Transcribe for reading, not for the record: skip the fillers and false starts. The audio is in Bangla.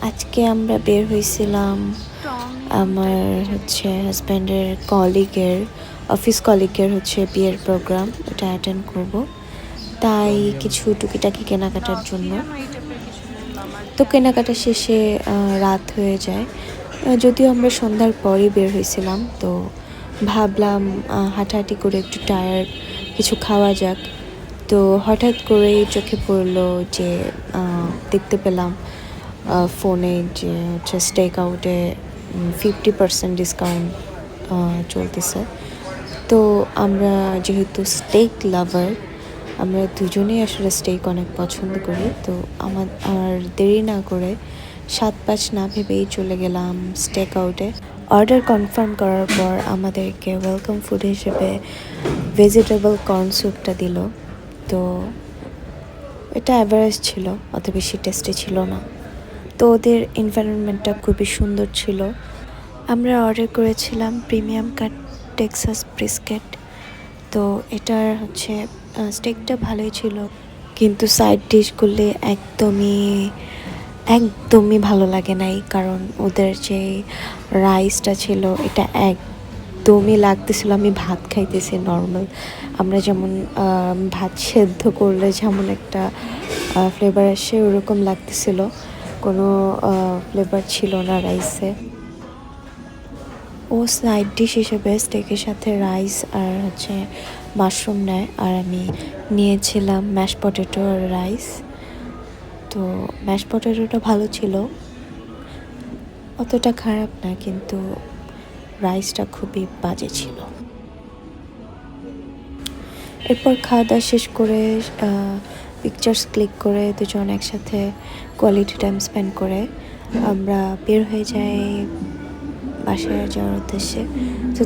আজকে আমরা বের হয়েছিলাম আমার হাজব্যান্ডের কলিগের অফিস কলিগের বিয়ের প্রোগ্রাম, এটা অ্যাটেন্ড করব। তাই কিছু টুকিটাকি কেনাকাটার জন্য। তো কেনাকাটা শেষে রাত হয়ে যায়। যদিও আমরা সন্ধ্যার পরই বের হয়েছিলাম, তো ভাবলাম হাঁটাহাঁটি করে একটু টায়ার্ড, কিছু খাওয়া যাক। তো হঠাৎ করেই চোখে পড়লো যে দেখতে পেলাম ফোনে যে স্টেক আউটে 50% ডিসকাউন্ট চলতেছে। তো আমরা যেহেতু স্টেক লাভার, আমরা দুজনেই আসলে স্টেক অনেক পছন্দ করি। তো আর দেরি না করে 7-5 না ভেবেই চলে গেলাম স্টেক আউটে। অর্ডার কনফার্ম করার পর আমাদেরকে ওয়েলকাম ফুড হিসেবে ভেজিটেবল কর্ন স্যুপটা দিল। তো এটা অ্যাভারেজ ছিল, অত বেশি টেস্টি ছিল না। তো ওদের এনভায়রনমেন্টটা খুবই সুন্দর ছিল। আমরা অর্ডার করেছিলাম প্রিমিয়াম কাট টেক্সাস ব্রিস্কেট। তো এটার স্টেকটা ভালোই ছিল, কিন্তু সাইড ডিশগুলি একদমই ভালো লাগে নাই। কারণ ওদের যে রাইসটা ছিল, এটা একদমই লাগতেছিল আমি ভাত খাইতেছি নর্মাল। আমরা যেমন ভাত সেদ্ধ করলে যেমন একটা ফ্লেভার আসে, ওরকম লাগতেছিল। কোনো ফ্লেভার ছিল না রাইসে। ও সাইড ডিশ হিসেবে স্টেকের সাথে রাইস আর মাশরুম নেয়, আর আমি নিয়েছিলাম ম্যাশ পটেটো আর রাইস। তো ম্যাশ পটেটোটা ভালো ছিল, অতটা খারাপ না, কিন্তু রাইসটা খুবই বাজে ছিল। এরপর খাওয়া দাওয়া শেষ করে পিকচার্স ক্লিক করে দুজন একসাথে কোয়ালিটি টাইম স্পেন্ড করে আমরা বের হয়ে যাই বাসায় যাওয়ার উদ্দেশ্যে। তো